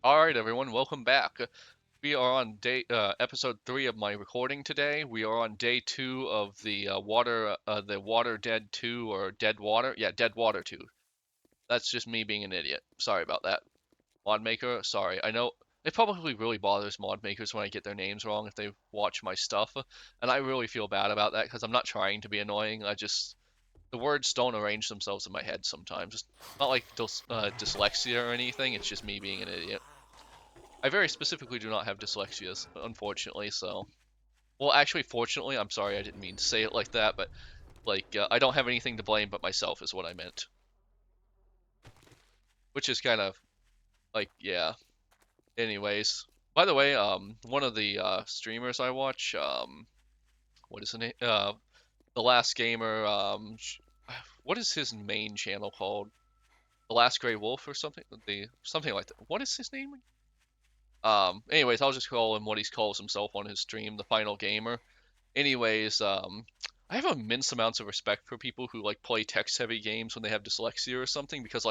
All right, everyone, welcome back. We are on episode 3 of my recording today. We are on day 2 of the Water Dead 2 or Dead Water. Yeah, Dead Water 2. That's just me being an idiot. Sorry about that. Mod maker, sorry. I know it probably really bothers mod makers when I get their names wrong if they watch my stuff, and I really feel bad about that because I'm not trying to be annoying. The words don't arrange themselves in my head sometimes. It's not like dyslexia or anything. It's just me being an idiot. I very specifically do not have dyslexia, unfortunately, so. Well, actually, fortunately, I'm sorry, I didn't mean to say it like that, but, I don't have anything to blame but myself, is what I meant. Which is kind of, yeah. Anyways. By the way, one of the, streamers I watch, what is the name? The Last Gamer, what is his main channel called? The Last Grey Wolf or something? Something like that. What is his name? Anyways, I'll just call him what he calls himself on his stream, the Final Gamer. Anyways, I have immense amounts of respect for people who play text-heavy games when they have dyslexia or something because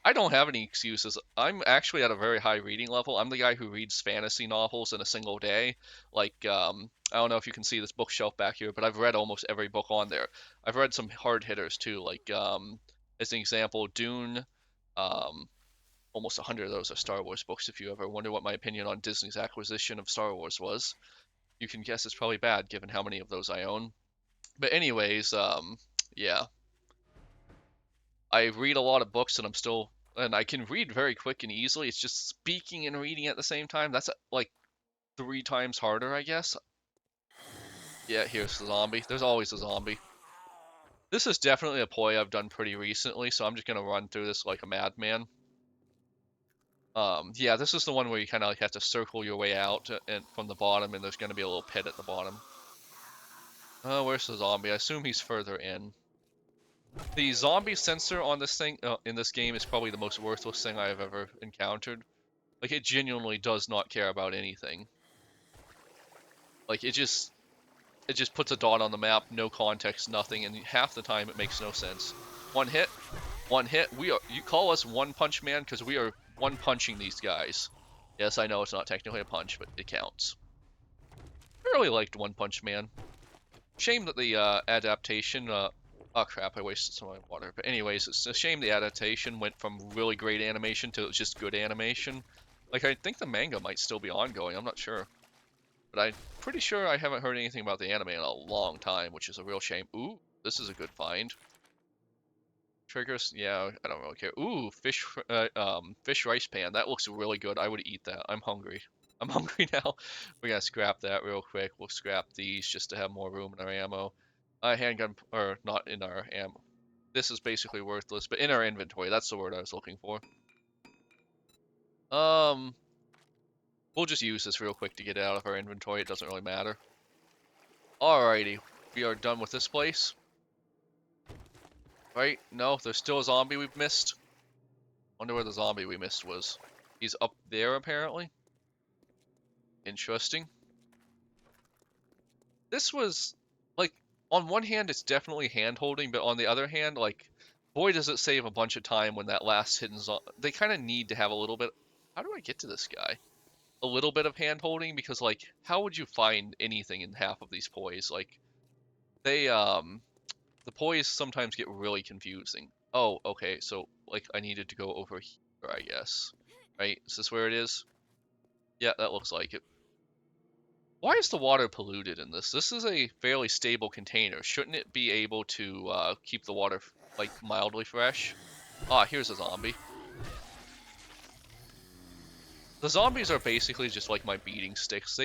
I don't have any excuses. I'm actually at a very high reading level. I'm the guy who reads fantasy novels in a single day. I don't know if you can see this bookshelf back here, but I've read almost every book on there. I've read some hard hitters too, as an example, Dune. Um, Almost 100 of those are Star Wars books. If you ever wonder what my opinion on Disney's acquisition of Star Wars was, you can guess it's probably bad given how many of those I own. But anyways, yeah, I read a lot of books and I can read very quick and easily. It's just speaking and reading at the same time. That's like 3 times harder, I guess. Yeah, here's the zombie. There's always a zombie. This is definitely a ploy I've done pretty recently, so I'm just gonna run through this like a madman. Yeah, this is the one where you kind of have to circle your way out and from the bottom, and there's gonna be a little pit at the bottom. Oh, where's the zombie? I assume he's further in. The zombie sensor on this thing in this game is probably the most worthless thing I have ever encountered. Like it genuinely does not care about anything. Like it just puts a dot on the map, no context, nothing, and half the time it makes no sense. One hit, one hit. You call us One Punch Man because we are one punching these guys. Yes, I know it's not technically a punch, but it counts. I really liked One Punch Man. Shame that the adaptation. Oh crap! I wasted some of my water. But anyways, it's a shame the adaptation went from really great animation to just good animation. Like I think the manga might still be ongoing. I'm not sure, but I'm pretty sure I haven't heard anything about the anime in a long time, which is a real shame. Ooh, this is a good find. Triggers, yeah, I don't really care. Ooh, fish rice pan. That looks really good. I would eat that. I'm hungry. I'm hungry now. We're gonna scrap that real quick. We'll scrap these just to have more room in our ammo. Handgun, or not in our ammo. This is basically worthless, but in our inventory. That's the word I was looking for. Um, we'll just use this real quick to get it out of our inventory. It doesn't really matter. Alrighty, we are done with this place. Right? No, there's still a zombie we've missed. Wonder where the zombie we missed was. He's up there, apparently. Interesting. This was, like, on one hand, it's definitely hand-holding, but on the other hand, boy, does it save a bunch of time when that last hidden zombie... They kind of need to have a little bit... How do I get to this guy? A little bit of hand-holding, because, how would you find anything in half of these poys? They, the poys sometimes get really confusing. Oh, okay, so, I needed to go over here, I guess. Right? Is this where it is? Yeah, that looks like it. Why is the water polluted in this? This is a fairly stable container. Shouldn't it be able to keep the water, mildly fresh? Ah, here's a zombie. The zombies are basically just like my beating sticks.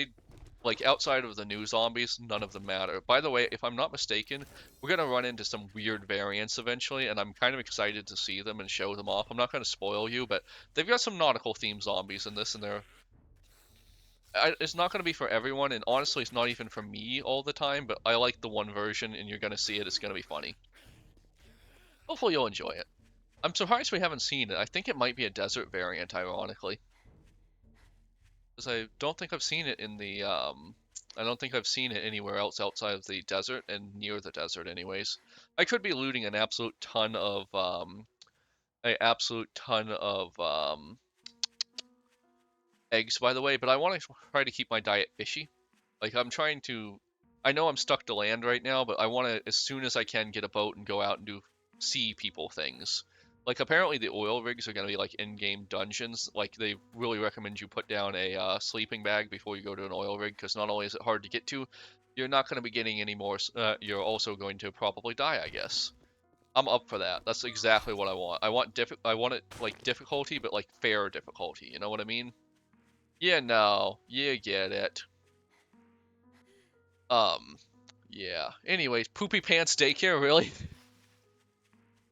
Outside of the new zombies, none of them matter. By the way, if I'm not mistaken, we're gonna run into some weird variants eventually, and I'm kind of excited to see them and show them off. I'm not gonna spoil you, but they've got some nautical themed zombies in this, and it's not going to be for everyone, and honestly, it's not even for me all the time, but I like the one version, and you're going to see it. It's going to be funny. Hopefully, you'll enjoy it. I'm surprised we haven't seen it. I think it might be a desert variant, ironically. Because I don't think I've seen it in the, I don't think I've seen it anywhere else outside of the desert, and near the desert, anyways. I could be looting an absolute ton of, eggs, by the way, but I want to try to keep my diet fishy. Like I'm trying to, I know I'm stuck to land right now, but I want to, as soon as I can, get a boat and go out and do see people things. Like apparently the oil rigs are going to be like in-game dungeons. Like they really recommend you put down a sleeping bag before you go to an oil rig, because not only is it hard to get to, you're not going to be getting any more. You're also going to probably die, I guess. I'm up for that. That's exactly what I want. I want it like difficulty, but like fair difficulty. You know what I mean? Yeah, no, you get it. Um, yeah. Anyways, Poopy Pants Daycare, really?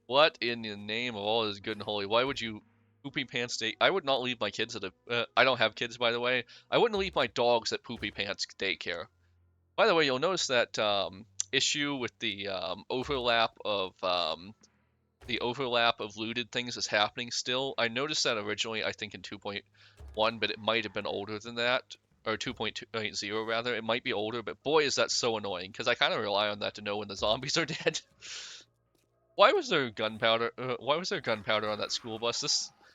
What in the name of all is good and holy? Why would you Poopy Pants Day? I would not leave my kids at a. I don't have kids, by the way. I wouldn't leave my dogs at Poopy Pants Daycare. By the way, you'll notice that issue with the overlap of looted things is happening still. I noticed that originally, I think in 2.1, but it might have been older than that, or 2.20 rather. It might be older, but boy, is that so annoying, because I kind of rely on that to know when the zombies are dead. Why was there gunpowder? Why was there gunpowder on that school bus?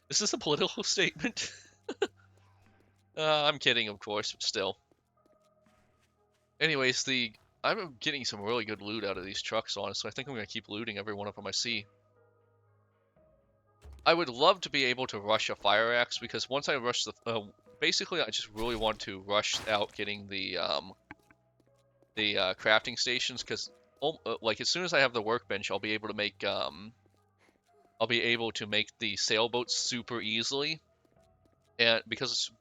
Is this a political statement? I'm kidding, of course, but still. Anyways, I'm getting some really good loot out of these trucks, honestly. I think I'm gonna keep looting every one of them I see. I would love to be able to rush a fire axe, because once I rush basically I just really want to rush out getting the crafting stations, because like as soon as I have the workbench, I'll be able to make the sailboats super easily, and because it's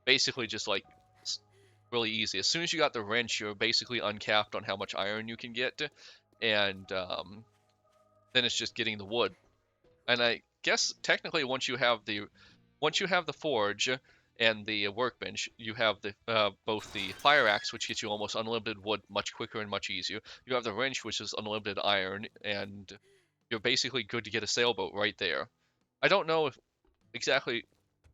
basically just like really easy. As soon as you got the wrench, you're basically uncapped on how much iron you can get, and then it's just getting the wood. And I guess technically once you have the forge and the workbench, you have the both the fire axe, which gets you almost unlimited wood much quicker and much easier. You have the wrench, which is unlimited iron, and you're basically good to get a sailboat right there. I don't know if exactly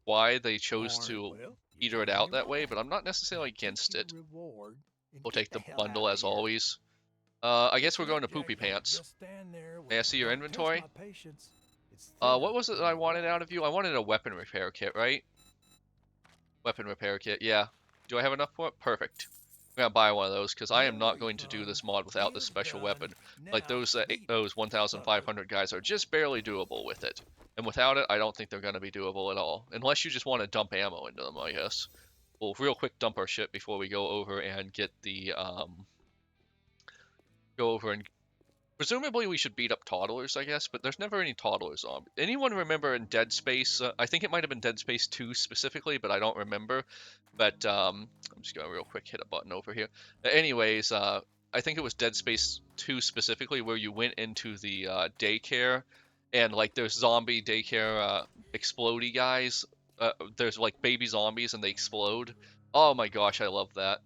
why they chose Alright, to well, you peter it done out me that way, but right. I'm not Now necessarily take against your it. reward and We'll get take the the hell bundle out of as here. always. I guess Just we're going look, to Poopy Jackie, Pants. just stand there May I with see your don't test inventory? my patience. It's thinner What was it that than I the wanted rock. out of you? I wanted a weapon repair kit, right? Weapon repair kit, yeah. Do I have enough for it? Perfect. I'm gonna buy one of those, because I am not No going to do fun. this mod without this You're special done. weapon. Like Now eat, those sucker. 1,500 guys are just barely doable with it. And without it, I don't think they're gonna be doable at all. Unless you just want to dump ammo into them, I guess. We'll real quick dump our shit before we go over and get the go over and presumably we should beat up toddlers, I guess, but there's never any toddlers on. Anyone remember in Dead Space? I think it might have been Dead Space 2 specifically, but I don't remember. But I'm just gonna real quick hit a button over here. Anyways, I think it was Dead Space 2 specifically where you went into the daycare, and like there's zombie daycare explodey guys. There's like baby zombies and they explode. Oh my gosh, I love that.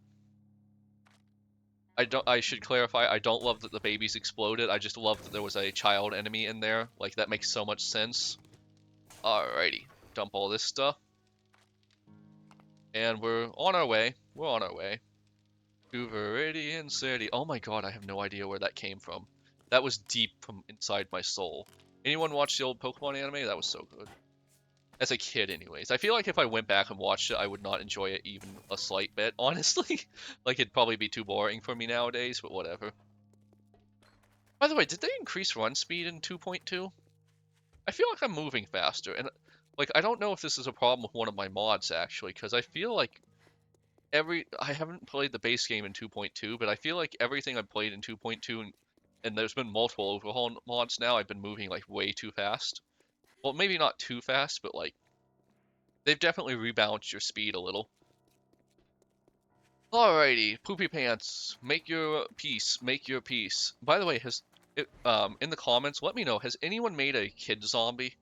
I should clarify, I don't love that the babies exploded. I just love that there was a child enemy in there. Like that makes so much sense. Alrighty, dump all this stuff, and we're on our way. We're on our way to Viridian City. Oh my god, I have no idea where that came from. That was deep from inside my soul. Anyone watch the old Pokemon anime? That was so good. As a kid, anyways. I feel like if I went back and watched it, I would not enjoy it even a slight bit, honestly. Like, it'd probably be too boring for me nowadays, but whatever. By the way, did they increase run speed in 2.2? I feel like I'm moving faster, and like I don't know if this is a problem with one of my mods actually, because I feel like I haven't played the base game in 2.2, but I feel like everything I've played in 2.2 and there's been multiple overhaul mods now, I've been moving like way too fast. Well, maybe not too fast, but like they've definitely rebalanced your speed a little. Alrighty, Poopy Pants, make your peace, make your peace. By the way, in the comments, let me know, has anyone made a kid zombie?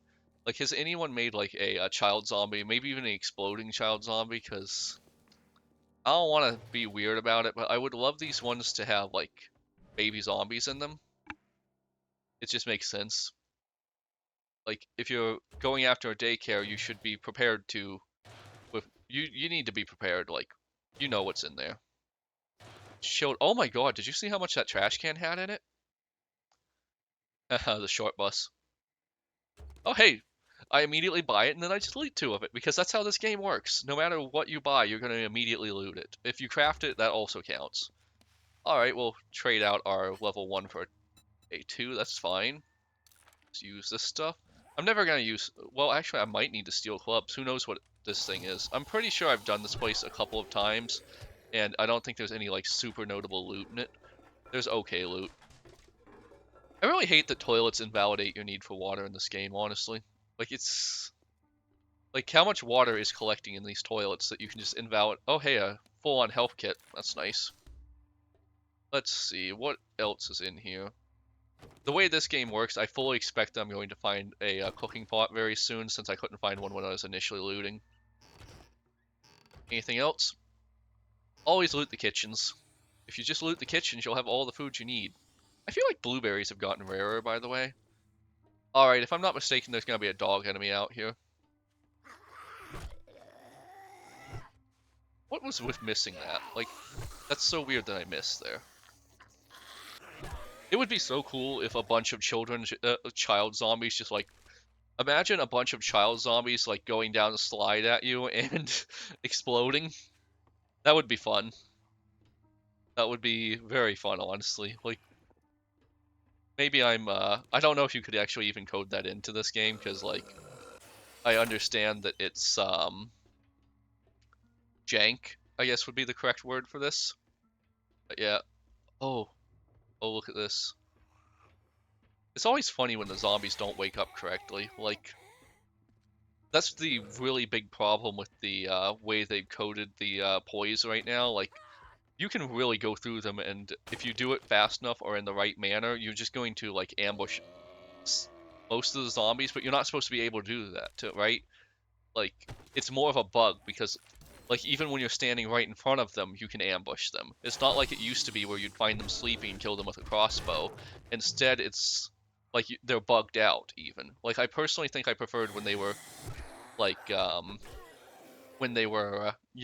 Like, has anyone made like a child zombie, maybe even an exploding child zombie? Because I don't want to be weird about it, but I would love these ones to have like baby zombies in them. It just makes sense. Like, if you're going after a daycare, you should be prepared to. You need to be prepared. Like, you know what's in there. Shield. Oh my god, did you see how much that trash can had in it? The short bus. Oh hey, I immediately buy it and then I just delete two of it because that's how this game works. No matter what you buy, you're going to immediately loot it. If you craft it, that also counts. All right, we'll trade out our level 1 for a 2. That's fine. Let's use this stuff. I'm never going to use... Well, actually, I might need to steal clubs. Who knows what this thing is? I'm pretty sure I've done this place a couple of times, and I don't think there's any, like, super notable loot in it. There's okay loot. I really hate that toilets invalidate your need for water in this game, honestly. Like, it's... Like, how much water is collecting in these toilets that you can just invalidate... Oh, hey, a full-on health kit. That's nice. Let's see, what else is in here? The way this game works, I fully expect I'm going to find a cooking pot very soon, since I couldn't find one when I was initially looting. Anything else? Always loot the kitchens. If you just loot the kitchens, you'll have all the food you need. I feel like blueberries have gotten rarer, by the way. Alright, if I'm not mistaken, there's gonna be a dog enemy out here. What was with missing that? Like, that's so weird that I missed there. It would be so cool if a bunch of child zombies just like, imagine a bunch of child zombies like going down the slide at you and exploding. That would be fun. That would be very fun, honestly. Like, maybe I don't know if you could actually even code that into this game, because, like, I understand that it's, jank, I guess would be the correct word for this. But yeah. Oh, oh, look at this. It's always funny when the zombies don't wake up correctly. Like, that's the really big problem with the way they've coded the poise right now. Like, you can really go through them, and if you do it fast enough or in the right manner, you're just going to like ambush most of the zombies. But you're not supposed to be able to do that, right? Like, it's more of a bug because, like, even when you're standing right in front of them, you can ambush them. It's not like it used to be where you'd find them sleeping and kill them with a crossbow. Instead, it's like they're bugged out. Even like I personally think I preferred when they were like you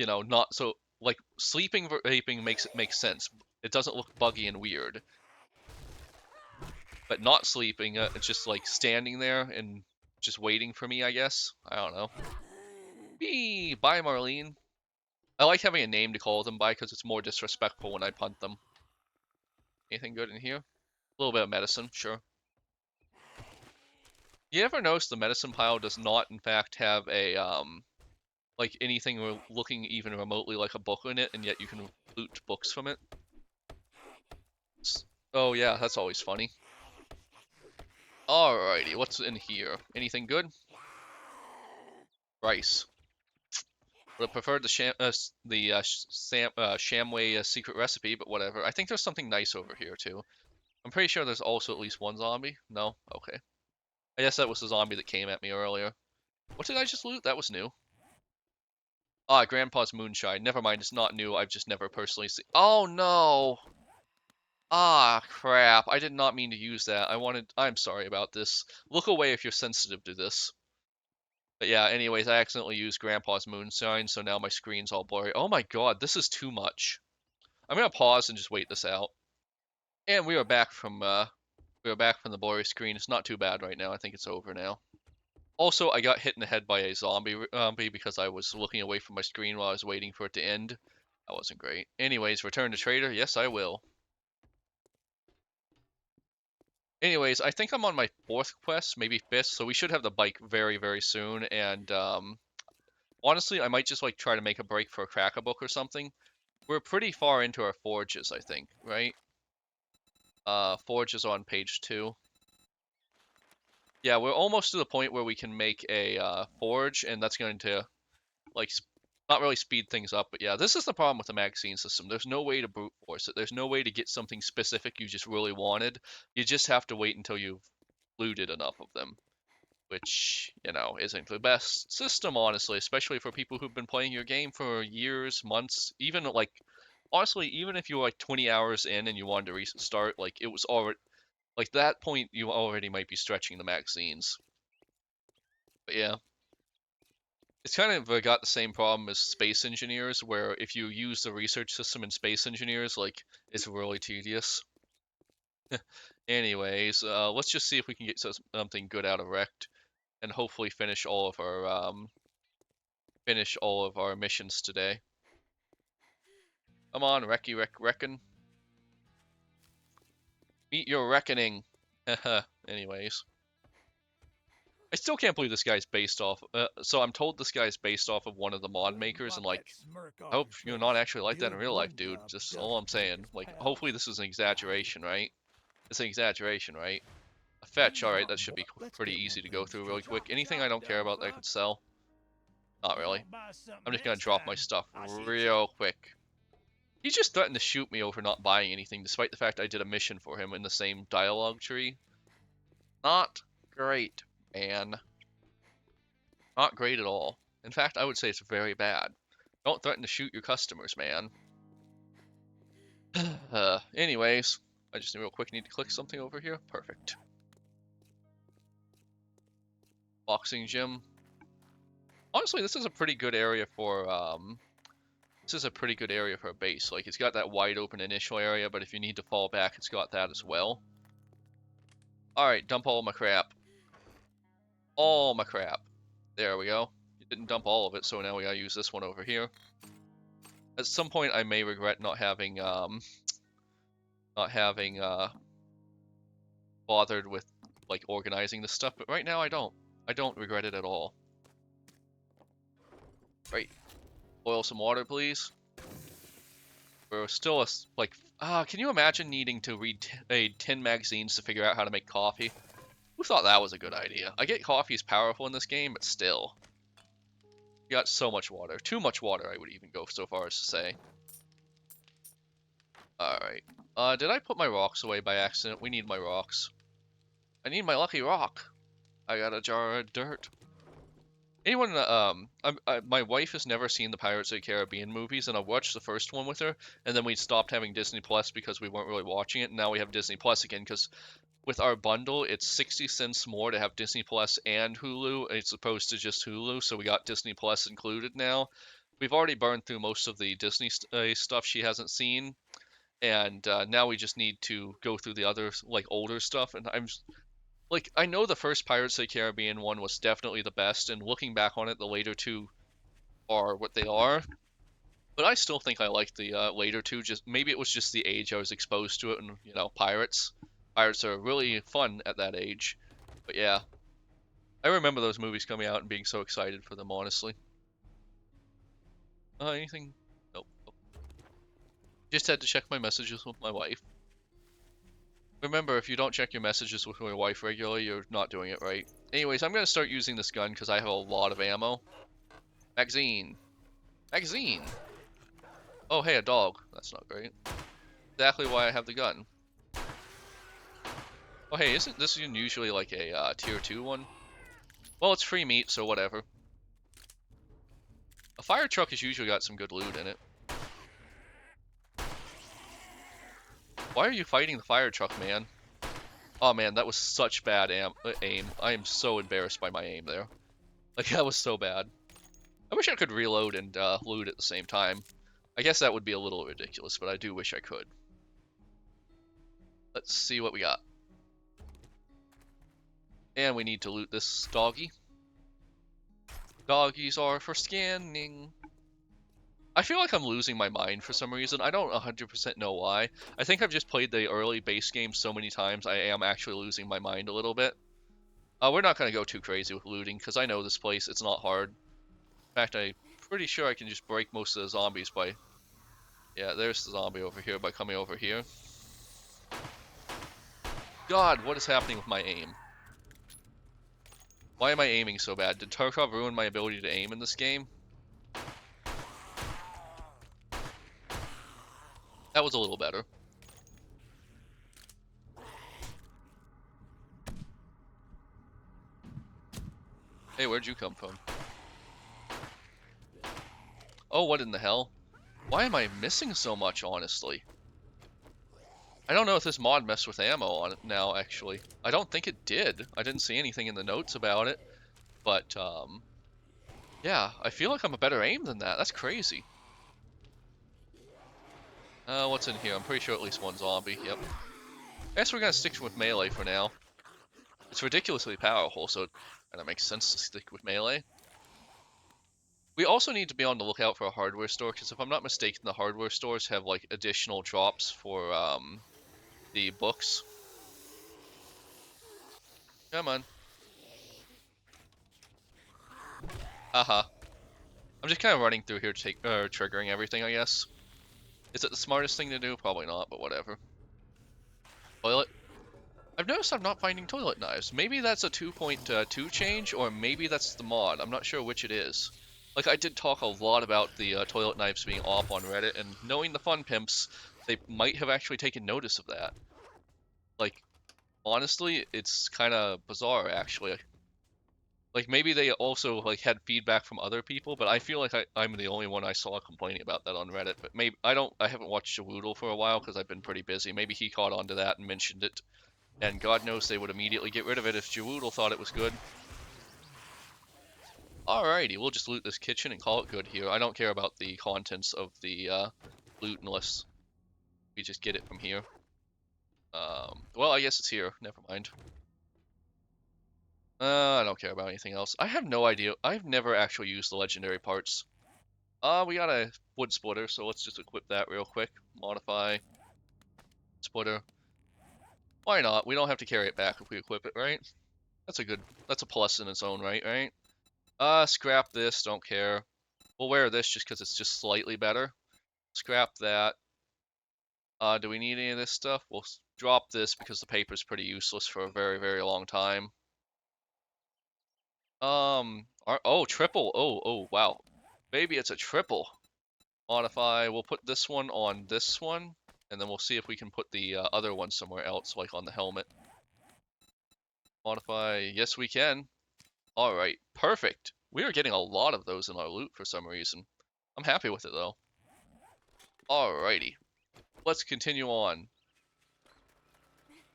know, not so like sleeping vaping makes sense. It doesn't look buggy and weird. But not sleeping, it's just like standing there and just waiting for me, I guess. I don't know. Bee, bye Marlene. I like having a name to call them by because it's more disrespectful when I punt them. Anything good in here? A little bit of medicine, sure. You ever notice the medicine pile does not, in fact, have a like anything looking even remotely like a book in it, and yet you can loot books from it? Oh yeah, that's always funny. Alrighty, what's in here? Anything good? Rice. Would have preferred the Shamway secret recipe, but whatever. I think there's something nice over here too. I'm pretty sure there's also at least one zombie. No? Okay. I guess that was the zombie that came at me earlier. What did I just loot? That was new. Ah, Grandpa's moonshine. Never mind, it's not new. I've just never personally seen. Oh no! Ah, crap. I did not mean to use that. I'm sorry about this. Look away if you're sensitive to this. But yeah, anyways, I accidentally used Grandpa's moonshine, so now my screen's all blurry. Oh my god, this is too much. I'm gonna pause and just wait this out. And we are back from the blurry screen. It's not too bad right now. I think it's over now. Also, I got hit in the head by a zombie because I was looking away from my screen while I was waiting for it to end. That wasn't great. Anyways, return to trader. Yes, I will. Anyways, I think I'm on my fourth quest, maybe fifth, so we should have the bike very, very soon. And honestly, I might just like try to make a break for a cracker book or something. We're pretty far into our forges, I think, right? Forge is on page 2. Yeah, we're almost to the point where we can make a forge, and that's going to like not really speed things up. But yeah, this is the problem with the magazine system. There's no way to brute force it. There's no way to get something specific you just really wanted. You just have to wait until you've looted enough of them, which, you know, isn't the best system, honestly, especially for people who've been playing your game for years, months, even like honestly, even if you were like 20 hours in and you wanted to restart, like it was already like that point you already might be stretching the magazines. But yeah, it's kind of got the same problem as Space Engineers, where if you use the research system in Space Engineers, like it's really tedious. Anyways, let's just see if we can get something good out of Rect. and hopefully finish all of our missions today. Come on, reckon. Meet your reckoning. Anyways. I still can't believe this guy's based off. So I'm told this guy's based off of one of the mod makers, and like, I hope you're not actually like that in real life, dude. Just all I'm saying. Like, hopefully this is an exaggeration, right? It's an exaggeration, right? A fetch, alright, that should be pretty easy to go through really quick. Anything I don't care about that I could sell? Not really. I'm just gonna drop my stuff real quick. He just threatened to shoot me over not buying anything, despite the fact I did a mission for him in the same dialogue tree. Not great, man. Not great at all. In fact, I would say it's very bad. Don't threaten to shoot your customers, man. Anyways, I just real quick need to click something over here. Perfect. Boxing gym. Honestly, this is a pretty good area for a base. Like, it's got that wide open initial area, but if you need to fall back, it's got that as well. Alright, dump all my crap. All my crap. There we go. You didn't dump all of it, so now we gotta use this one over here. At some point, I may regret not having bothered with like organizing this stuff, but right now I don't. I don't regret it at all. Right. Boil some water, please. We're still can you imagine needing to read 10 magazines to figure out how to make coffee? Who thought that was a good idea? I get coffee is powerful in this game, but still. You got so much water. Too much water, I would even go so far as to say. Alright. Did I put my rocks away by accident? We need my rocks. I need my lucky rock. I got a jar of dirt. Anyone, my wife has never seen the Pirates of the Caribbean movies, and I watched the first one with her, and then we stopped having Disney Plus because we weren't really watching it, and now we have Disney Plus again, because with our bundle, it's 60 cents more to have Disney Plus and Hulu, as opposed to just Hulu, so we got Disney Plus included now. We've already burned through most of the Disney stuff she hasn't seen, and now we just need to go through the other, like, older stuff, and I know the first Pirates of the Caribbean one was definitely the best, and looking back on it, the later two are what they are. But I still think I like the later two. Just maybe it was just the age I was exposed to it, and pirates. Pirates are really fun at that age. But yeah, I remember those movies coming out and being so excited for them. Honestly. Anything? Nope. Just had to check my messages with my wife. Remember, if you don't check your messages with your wife regularly, you're not doing it right. Anyways, I'm going to start using this gun because I have a lot of ammo. Magazine. Magazine! Oh, hey, a dog. That's not great. Exactly why I have the gun. Oh, hey, isn't this usually like a tier 2 one? Well, it's free meat, so whatever. A fire truck has usually got some good loot in it. Why are you fighting the fire truck, man? Oh man, that was such bad aim. I am so embarrassed by my aim there. Like, that was so bad. I wish I could reload and loot at the same time. I guess that would be a little ridiculous, but I do wish I could. Let's see what we got. And we need to loot this doggy. Doggies are for scanning. I feel like I'm losing my mind for some reason. I don't 100% know why. I think I've just played the early base game so many times I am actually losing my mind a little bit. We're not going to go too crazy with looting because I know this place. It's not hard. In fact, I'm pretty sure I can just break most of the zombies by... Yeah, there's the zombie over here by coming over here. God, what is happening with my aim? Why am I aiming so bad? Did Tarkov ruin my ability to aim in this game? That was a little better. Hey, where'd you come from? Oh, what in the hell? Why am I missing so much, honestly? I don't know if this mod messed with ammo on it now, actually. I don't think it did. I didn't see anything in the notes about it. But, yeah, I feel like I'm a better aim than that. That's crazy. What's in here? I'm pretty sure at least one zombie. Yep. I guess we're gonna stick with melee for now. It's ridiculously powerful, so it kind of makes sense to stick with melee. We also need to be on the lookout for a hardware store, because if I'm not mistaken, the hardware stores have like additional drops for the books. Come on. Haha. I'm just kind of running through here, triggering everything, I guess. Is it the smartest thing to do? Probably not, but whatever. Toilet. I've noticed I'm not finding toilet knives. Maybe that's a 2.2 change, or maybe that's the mod. I'm not sure which it is. Like, I did talk a lot about the toilet knives being off on Reddit, and knowing the fun pimps, they might have actually taken notice of that. Like, honestly, it's kind of bizarre, actually. Like, maybe they also, like, had feedback from other people, but I feel like I'm the only one I saw complaining about that on Reddit. But maybe, I haven't watched Shawoodle for a while because I've been pretty busy. Maybe he caught on to that and mentioned it. And God knows they would immediately get rid of it if Jawoodle thought it was good. Alrighty, we'll just loot this kitchen and call it good here. I don't care about the contents of the loot unless we just get it from here. Well, I guess it's here. Never mind. I don't care about anything else. I have no idea. I've never actually used the legendary parts. We got a wood splitter, so let's just equip that real quick. Modify. Splitter. Why not? We don't have to carry it back if we equip it, right? That's a plus in its own right, right? Scrap this, don't care. We'll wear this just because it's just slightly better. Scrap that. Do we need any of this stuff? We'll drop this because the paper's pretty useless for a very, very long time. Oh, triple. Oh, wow. Maybe it's a triple. Modify. We'll put this one on this one, and then we'll see if we can put the other one somewhere else, like on the helmet. Modify. Yes, we can. Alright, perfect. We are getting a lot of those in our loot for some reason. I'm happy with it, though. Alrighty. Let's continue on.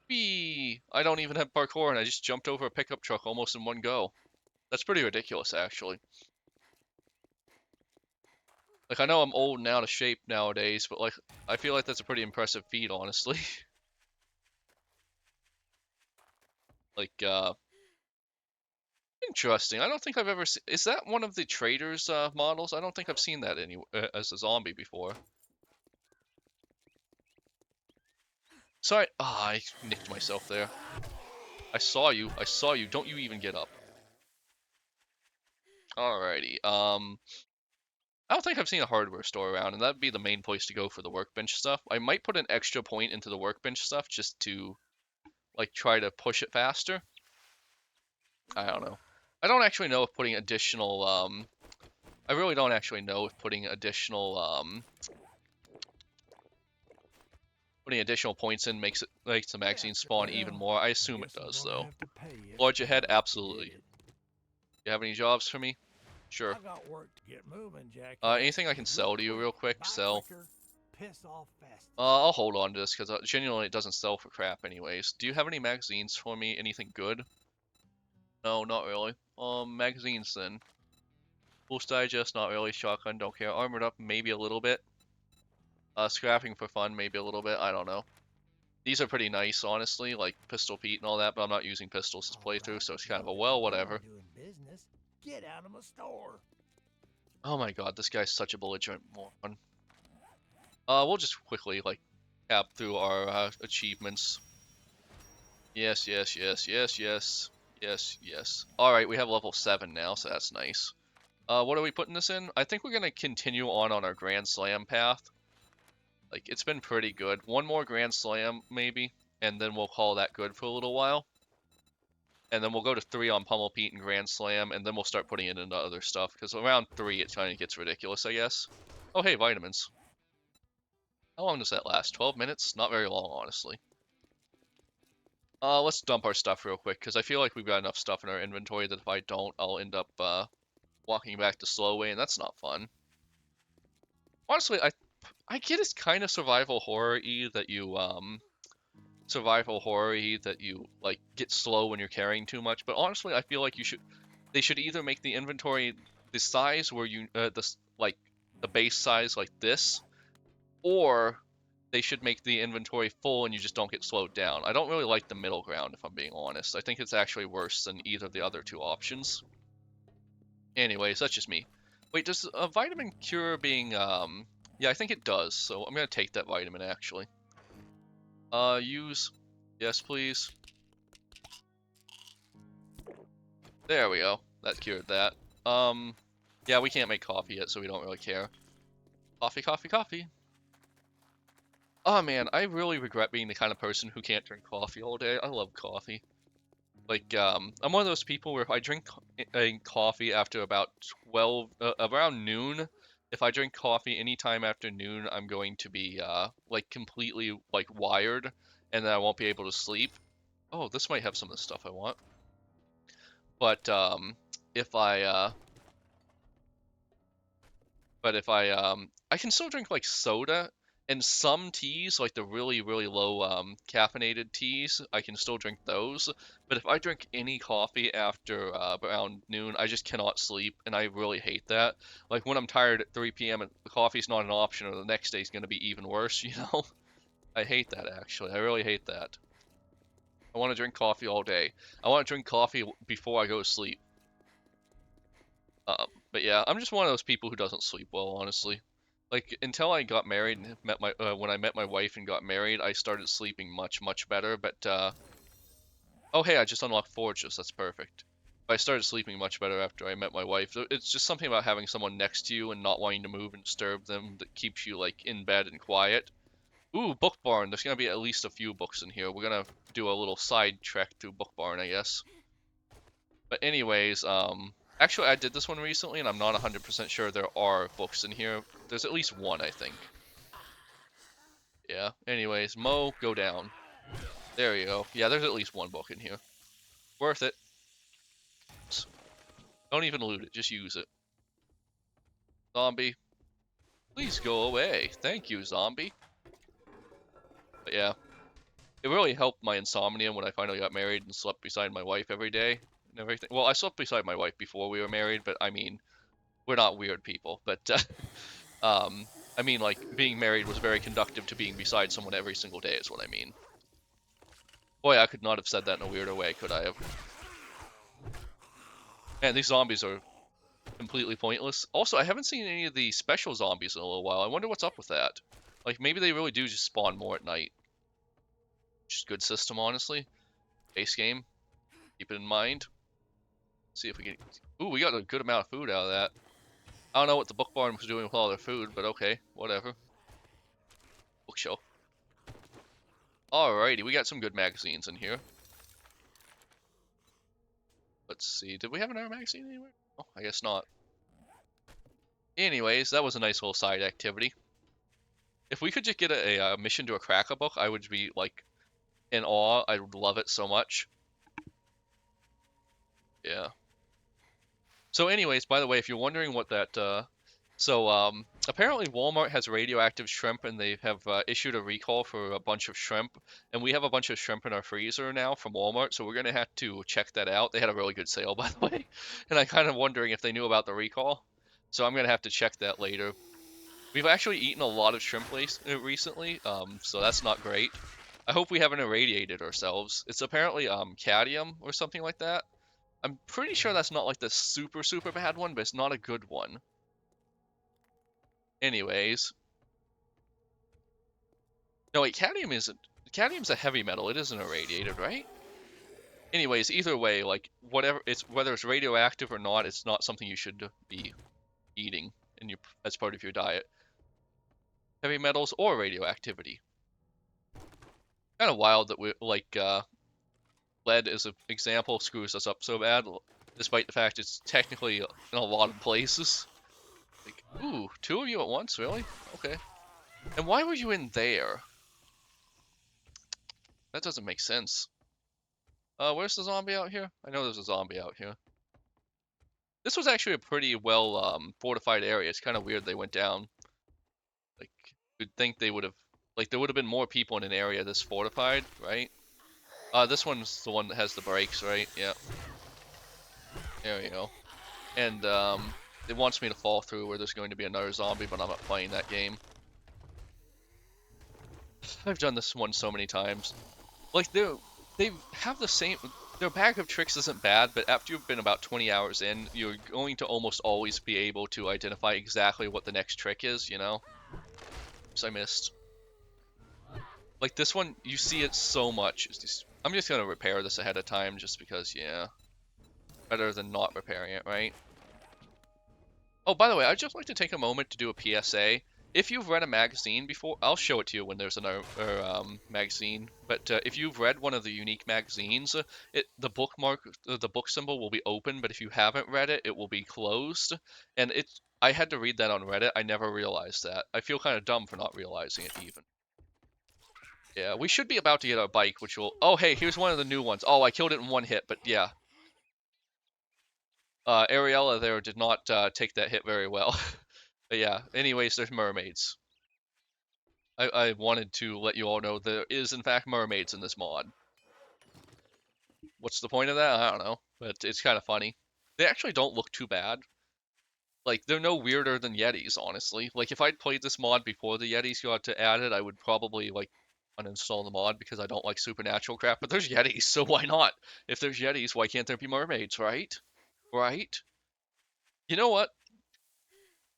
Whee! I don't even have parkour and I just jumped over a pickup truck almost in one go. That's pretty ridiculous, actually. Like, I know I'm old and out of shape nowadays, but, like, I feel like that's a pretty impressive feat, honestly. Like, interesting. I don't think I've ever seen... Is that one of the traders, models? I don't think I've seen that as a zombie before. Sorry. Ah, I nicked myself there. I saw you. I saw you. Don't you even get up. Alrighty. I don't think I've seen a hardware store around, and that'd be the main place to go for the workbench stuff. I might put an extra point into the workbench stuff just to, like, try to push it faster. I don't know. I don't actually know if putting additional, I really don't actually know if putting additional points in makes the magazine spawn even Well, more. I I assume it guess I'm does, gonna though. have to pay you Large to ahead, get absolutely. it. You have any jobs for me? Sure. I got work to get moving, Jackass. Anything I can Loot sell to you quick, real quick? buy Sell. quicker, piss off faster. I'll hold on to this because genuinely it doesn't sell for crap anyways. Do you have any magazines for me? Anything good? No, not really. Magazines then. Pulse Digest, not really. Shotgun, don't care. Armored Up, maybe a little bit. Scrapping for fun, maybe a little bit. I don't know. These are pretty nice, honestly, like Pistol Pete and all that, but I'm not using pistols to All play through, right, so it's kind of now a that well, we're done whatever. doing business, get out of my store. Oh my god, this guy's such a belligerent moron. We'll just quickly, like, tap through our achievements. Yes, yes, yes, yes, yes, yes, yes. Alright, we have level 7 now, so that's nice. What are we putting this in? I think we're gonna continue on our Grand Slam path. Like, it's been pretty good. One more Grand Slam, maybe, and then we'll call that good for a little while. And then we'll go to 3 on Pummel Pete and Grand Slam, and then we'll start putting it into other stuff, because around 3 it kind of gets ridiculous, I guess. Oh, hey, vitamins. How long does that last? 12 minutes? Not very long, honestly. Let's dump our stuff real quick, because I feel like we've got enough stuff in our inventory that if I don't, I'll end up, walking back to Slowway, and that's not fun. Honestly, I get it's kind of survival horror-y that you, like, get slow when you're carrying too much, but honestly, I feel like they should either make the inventory the size where like, the base size like this, or they should make the inventory full and you just don't get slowed down. I don't really like the middle ground, if I'm being honest. I think it's actually worse than either of the other two options. Anyways, that's just me. Wait, does a vitamin cure being, yeah, I think it does, so I'm gonna take that vitamin, actually. Use. Yes, please. There we go. That cured that. Yeah, we can't make coffee yet, so we don't really care. Coffee, coffee, coffee. Oh man, I really regret being the kind of person who can't drink coffee all day. I love coffee. Like, I'm one of those people where if I drink coffee after about 12, around noon, if I drink coffee anytime after noon, I'm going to be, like, completely, like, wired, and then I won't be able to sleep. Oh, this might have some of the stuff I want. But, if I, I can still drink, like, soda, and some teas, like the really, really low caffeinated teas, I can still drink those. But if I drink any coffee after around noon, I just cannot sleep, and I really hate that. Like when I'm tired at 3 p.m. and the coffee's not an option, or the next day's going to be even worse, you know? I hate that, actually. I really hate that. I want to drink coffee all day. I want to drink coffee before I go to sleep. But yeah, I'm just one of those people who doesn't sleep well, honestly. Like until I got married and met my when I met my wife and got married, I started sleeping much much better. But oh hey, I just unlocked forges. That's perfect. I started sleeping much better after I met my wife. It's just something about having someone next to you and not wanting to move and disturb them that keeps you like in bed and quiet. Ooh, book barn. There's gonna be at least a few books in here. We're gonna do a little side trek through book barn, I guess. But anyways, actually I did this one recently and I'm not 100% sure there are books in here. There's at least one, I think. Yeah, anyways, Mo, go down. There you go. Yeah, there's at least one book in here. Worth it. Don't even loot it, just use it. Zombie, please go away. Thank you, zombie. But yeah, it really helped my insomnia when I finally got married and slept beside my wife every day and everything. Well, I slept beside my wife before we were married, but I mean, we're not weird people. But I mean, like being married was very conductive to being beside someone every single day. Is what I mean. Boy, I could not have said that in a weirder way, could I have? Man, these zombies are completely pointless. Also, I haven't seen any of the special zombies in a little while. I wonder what's up with that. Like, maybe they really do just spawn more at night. Just good system, honestly. Base game. Keep it in mind. See if we can... Ooh, we got a good amount of food out of that. I don't know what the book barn was doing with all their food, but okay, whatever. Bookshelf. Alrighty, we got some good magazines in here. Let's see, did we have another magazine anywhere? Oh, I guess not. Anyways, that was a nice little side activity. If we could just get a mission to a cracker book, I would be, like, in awe. I would love it so much. Yeah. So anyways, by the way, if you're wondering what that, apparently Walmart has radioactive shrimp and they have issued a recall for a bunch of shrimp, and we have a bunch of shrimp in our freezer now from Walmart, so we're gonna have to check that out. They had a really good sale, by the way, and I'm kind of wondering if they knew about the recall, so I'm gonna have to check that later. We've actually eaten a lot of shrimp recently, so that's not great. I hope we haven't irradiated ourselves. It's apparently cadmium or something like that. I'm pretty sure that's not like the super, super bad one, but it's not a good one. Anyways. No, wait, cadmium isn't. Cadmium's a heavy metal. It isn't irradiated, right? Anyways, either way, like, whether it's radioactive or not, it's not something you should be eating as part of your diet. Heavy metals or radioactivity. Kind of wild that we, like, lead as an example screws us up so bad, despite the fact it's technically in a lot of places. Like, ooh, two of you at once, really? Okay. And why were you in there? That doesn't make sense. Where's the zombie out here? I know there's a zombie out here. This was actually a pretty well fortified area. It's kind of weird they went down. Like, you'd think they would have, like, there would have been more people in an area this fortified, right? This one's the one that has the breaks, right? Yeah. There you go. And, it wants me to fall through where there's going to be another zombie, but I'm not playing that game. I've done this one so many times. Like they have the same. Their bag of tricks isn't bad, but after you've been about 20 hours in, you're going to almost always be able to identify exactly what the next trick is. You know? So I missed. Like this one, you see it so much. I'm just gonna repair this ahead of time, just because, yeah, better than not repairing it, right? Oh, by the way, I'd just like to take a moment to do a PSA. If you've read a magazine before, I'll show it to you when there's an magazine. But if you've read one of the unique magazines, the bookmark, the book symbol will be open. But if you haven't read it, it will be closed. And I had to read that on Reddit. I never realized that. I feel kind of dumb for not realizing it even. Yeah, we should be about to get our bike, which will. Oh, hey, here's one of the new ones. Oh, I killed it in one hit, but yeah. Ariella there did not take that hit very well. But yeah, anyways, there's mermaids. I wanted to let you all know there is, in fact, mermaids in this mod. What's the point of that? I don't know, but it's kind of funny. They actually don't look too bad. Like, they're no weirder than Yetis, honestly. Like, if I'd played this mod before the Yetis got to added, I would probably, like, uninstall the mod because I don't like supernatural crap, but there's Yetis, so why not? If there's Yetis, why can't there be mermaids, right? Right? You know what?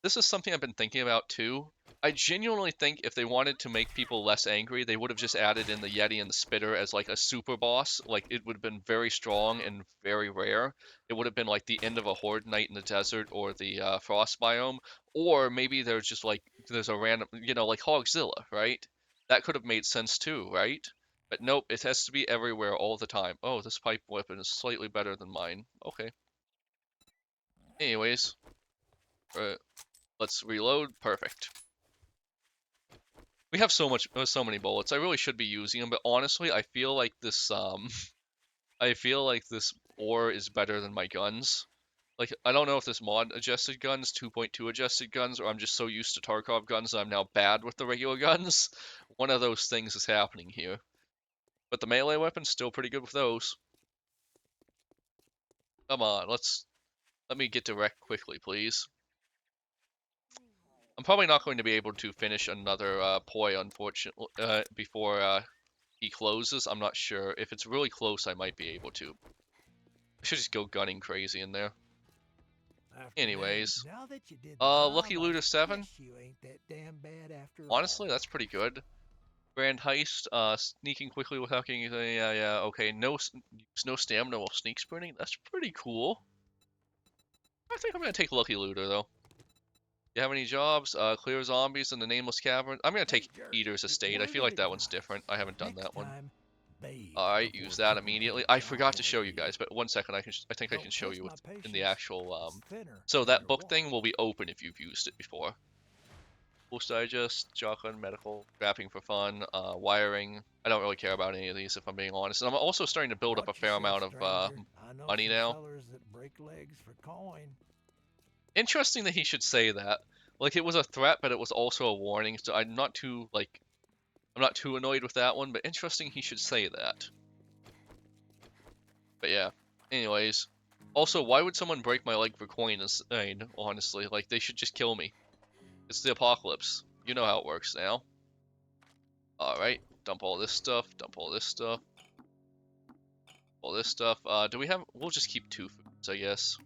This is something I've been thinking about too. I genuinely think if they wanted to make people less angry, they would have just added in the Yeti and the Spitter as like a super boss. Like it would have been very strong and very rare. It would have been like the end of a Horde Night in the desert or the Frost biome. Or maybe there's just like there's a random, like Hogzilla, right? That could have made sense too, right? But nope, it has to be everywhere all the time. Oh, this pipe weapon is slightly better than mine. Okay. Anyways, uh, let's reload. Perfect. We have so many bullets. I really should be using them, but honestly, I feel like this I feel like this ore is better than my guns. Like I don't know if this mod adjusted guns, 2.2 adjusted guns, or I'm just so used to Tarkov guns that I'm now bad with the regular guns. One of those things is happening here. But the melee weapon's still pretty good with those. Come on, let me get to wreck quickly, please. I'm probably not going to be able to finish another poi, unfortunately, before he closes. I'm not sure. If it's really close, I might be able to. I should just go gunning crazy in there. Dad, Anyways, now that you did the job, Lucky I Looter 7. guess you ain't that damn bad after all. Honestly, that's pretty good. Grand Heist, sneaking quickly without getting anything. Yeah, yeah, okay. No stamina while sneak sprinting. That's pretty cool. I think I'm gonna take Lucky Looter though. You have any jobs? Clear zombies in the Nameless Cavern. I'm gonna Hey, take Jerk, Eater's it Estate. I feel wasn't like that one's advised. different. I haven't done Next that one. time, bathe Alright, before use that picking immediately. things I off forgot to over show you here. guys, but 1 second, I think I can Don't show test you my in the patience. actual It's thinner so that book thing underwater. will be open if you've used it before. Post Digest, shotgun, medical, wrapping for fun, wiring. I don't really care about any of these if I'm being honest. And I'm also starting to build up a Watch fair yourself, amount of stranger. I know money some now. fellers that break legs for coin. Interesting that he should say that. Like it was a threat, but it was also a warning. So I'm not too annoyed with that one. But interesting he should say that. But yeah. Anyways, also why would someone break my leg for coin? Honestly, like they should just kill me. It's the apocalypse. You know how it works now. Alright, dump all this stuff, dump all this stuff, all this stuff. Do we have, we'll just keep 2 foods, I guess.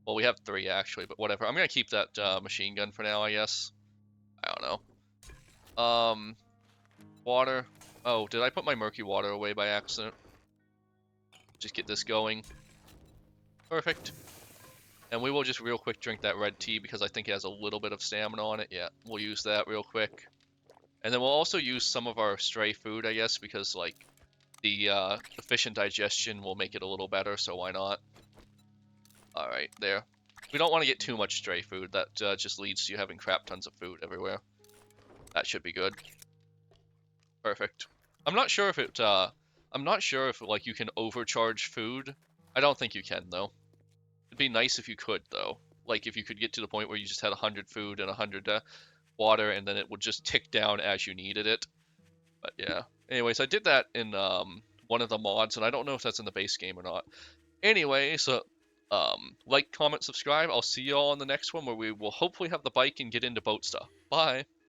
Well, we have 3 actually, but whatever. I'm gonna keep that machine gun for now, I guess. I don't know. Water. Oh, did I put my murky water away by accident? Just get this going. Perfect. And we will just real quick drink that red tea because I think it has a little bit of stamina on it. Yeah, we'll use that real quick. And then we'll also use some of our stray food, I guess, because like the efficient digestion will make it a little better, so why not? Alright, there. We don't want to get too much stray food. That just leads to you having crap tons of food everywhere. That should be good. Perfect. I'm not sure if I'm not sure if like you can overcharge food. I don't think you can though. It'd be nice if you could though. Like if you could get to the point where you just had 100 food and 100 water, and then it would just tick down as you needed it. But yeah. Anyways, I did that in one of the mods, and I don't know if that's in the base game or not. Anyway, so like, comment, subscribe. I'll see you all on the next one where we will hopefully have the bike and get into boat stuff. Bye.